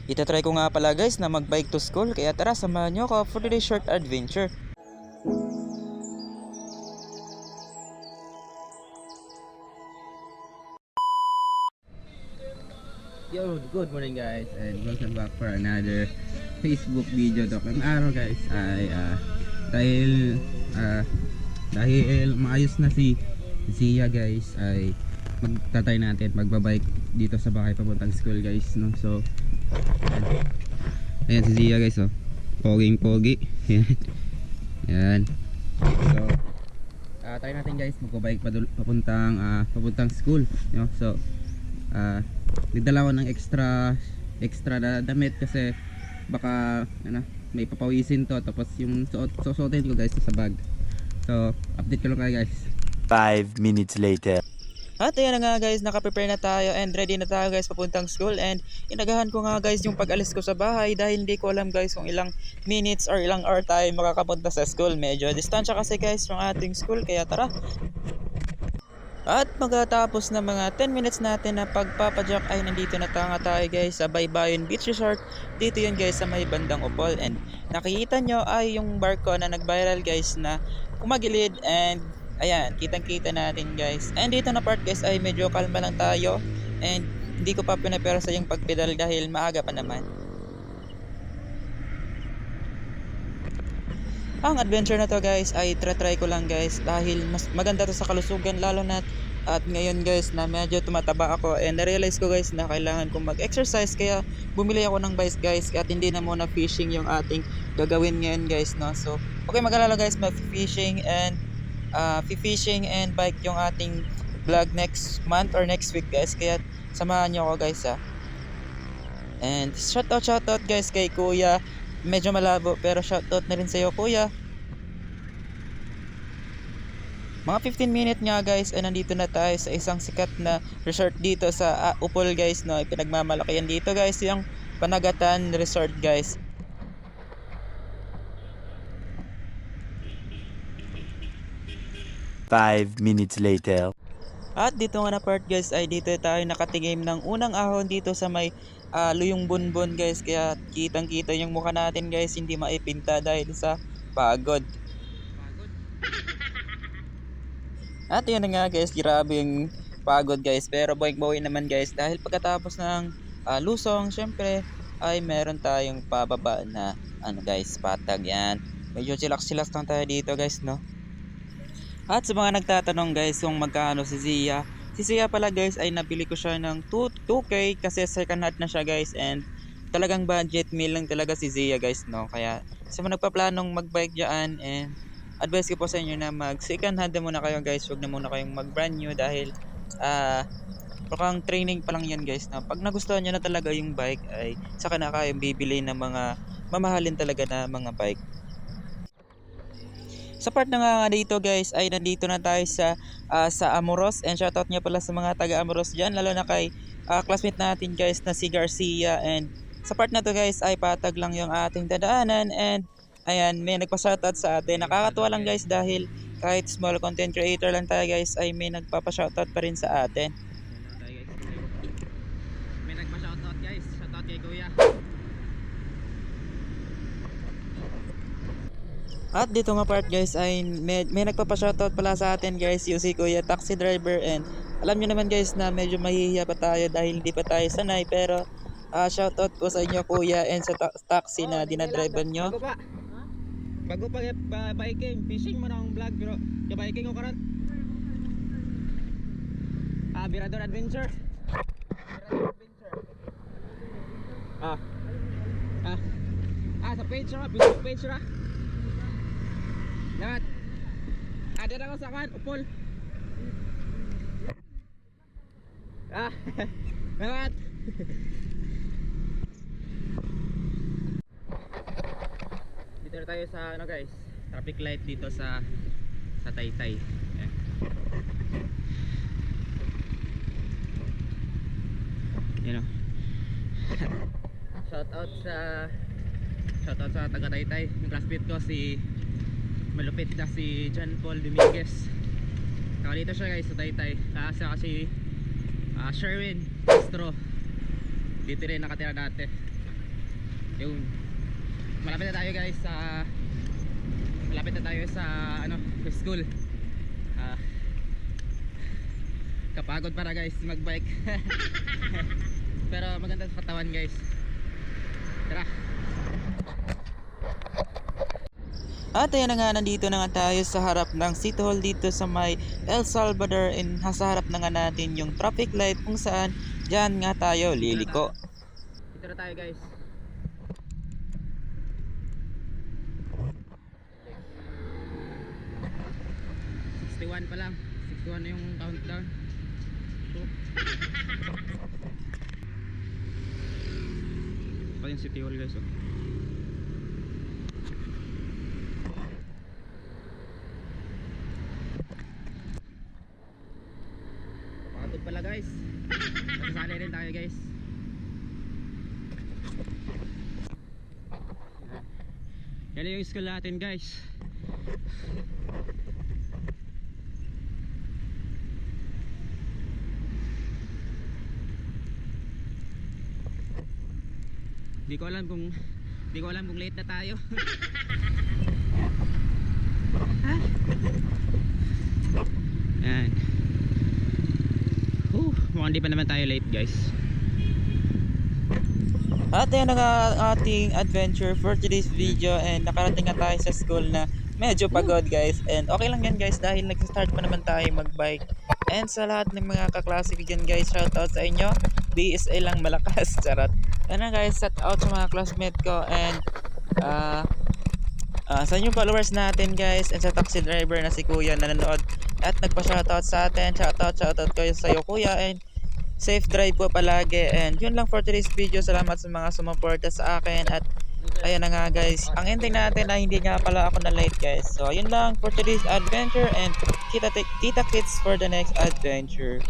Itatry ko nga pala guys na mag-bike to school, kaya tara samahan nyo ako for today's short adventure. Yo, good morning guys and welcome back for another Facebook video talk. Ang araw guys ay dahil maayos na si Zia guys, ay magtatry natin magbabike dito sa bahay papuntang school guys, no? So ayan si Zia guys, oh, poging pogi. Yan. So try natin guys magbabike papuntang school, no? So nagdala ko ng extra na damit kasi baka may papawisin to, tapos yung susuotin ko guys sa bag. So update ko lang kayo guys. 5 minutes later. At ayan na nga guys, nakaprepare na tayo and ready na tayo guys papuntang school. And inagahan ko nga guys yung pag-alis ko sa bahay dahil hindi ko alam guys kung ilang minutes or ilang hour tayo makakapunta sa school. Medyo distansya kasi guys yung ating school, kaya tara. At magkatapos na mga 10 minutes natin na pagpapadyak ay nandito na tayo guys sa Baybayin Beach Resort. Dito yun guys sa may bandang Upol, and nakikita nyo ay yung barko na nag-viral guys na kumagilid, and ayan, kitang kita natin guys. And dito na part guys ay medyo kalma lang tayo, and hindi ko pa pinapersa yung pagpedal dahil maaga pa naman. Ang adventure na to guys ay try ko lang guys dahil mas maganda to sa kalusugan, lalo na at ngayon guys na medyo tumataba ako, and na-realize ko guys na kailangan kong mag-exercise, kaya bumili ako ng bike guys, at hindi na muna fishing yung ating gagawin ngayon guys, no? So okay, mag-alala guys, mag-fishing and bike yung ating vlog next month or next week guys, kaya samahan nyo ako guys ha. And shoutout guys kay Kuya. Medyo malabo pero shoutout na rin sa iyo kuya. Mga 15 minutes nga guys ay nandito na tayo sa isang sikat na resort dito sa Upol guys, no? Pinagmamalaki yan dito guys, yung Panagatan Resort guys. Five minutes later. At dito nga na part guys ay dito tayo nakatigim ng unang ahon dito sa may Luyong Bunbon guys, kaya kitang kita yung mukha natin guys, hindi maipinta dahil sa pagod. At yun na nga guys, grabe yung pagod guys, pero buhay naman guys dahil pagkatapos ng lusong syempre ay meron tayong pababa na guys, patag yan. Medyo chillax lang tayo dito guys, no? At sa mga nagtatanong guys kung magkano si Zia, pala guys ay nabili ko siya ng 2K kasi second hand na siya guys, and talagang budget meal lang talaga si Zia guys, no? Kaya sa mga nagpaplanong magbike dyan, and advice ko po sa inyo na mag second hand na muna kayo guys, huwag na muna kayong mag brand new dahil parang training pa lang yan guys, no? Pag nagustuhan nyo na talaga yung bike ay saka na kayong bibili ng mga mamahalin talaga na mga bike. Sa part na nga dito guys ay nandito na tayo sa Amoros, and shoutout niya pala sa mga taga Amoros dyan, lalo na kay classmate natin guys na si Garcia. And sa part na to guys ay patag lang yung ating dadaanan, and ayan, may nagpa-shoutout sa atin. Nakakatuwa lang guys dahil kahit small content creator lang tayo guys ay may nagpapa-shoutout pa rin sa atin. May nagpa-shoutout guys, shoutout kay Kuya. At dito nga part guys ay may nagpapa-shoutout pala sa atin guys, yung si Kuya taxi driver. And alam nyo naman guys na medyo mahihiya pa tayo dahil hindi pa tayo sanay, pero shoutout po sa inyo kuya and sa taxi na dinadrivean nyo. Bago pa biking, fishing mo na ang vlog, pero biking ko karon. Birador Adventure. Sa page ra, Facebook page ra. Lahat. Ada na ako sa kan, Upol. Lahat. Dito na tayo sa guys, traffic light dito sa Taytay. You know. Shoutout sa taga Taytay. Yung classmate ko si malupit na si John Paul Dominguez. Dito siya guys sa Taytay. Kasi Sherwin Castro dito rin nakatira dati. Yun. Malapit na tayo guys sa ano, school. Kapagod para guys magbike. Pero maganda sa katawan guys. Tara. At ayan na nga, nandito na nga tayo sa harap ng City Hall dito sa may El Salvador, and nasa harap na nga natin yung traffic light kung saan dyan nga tayo liliko. Dito na tayo guys. Pa lang, 61 na yung countdown. Pa yung City Hall guys. Pagod pala guys. Masasali rin tayo guys. Yan yung school natin guys. Di ko alam kung late na tayo. Yan. Mukhang di pa naman tayo late guys. At ayan na nga ang ating adventure for today's video, and nakarating na tayo sa school na medyo pagod guys, and okay lang yan guys dahil nag-start pa naman tayo magbike. And sa lahat ng mga kaklase ko dyan guys, shoutout sa inyo. BSA lang malakas, charot. Ano guys, shout out sa mga classmate ko, and sa inyong followers natin guys, and sa taxi driver na si Kuya na nanonood at nagpa-shoutout sa atin. Shoutout kayo sa iyo Kuya, and safe drive po palagi. And yun lang for today's video. Salamat sa mga sumuporta sa akin. At ayan na nga guys, ang ending natin na hindi nga pala ako na late guys. So yun lang for today's adventure, and kita kits for the next adventure.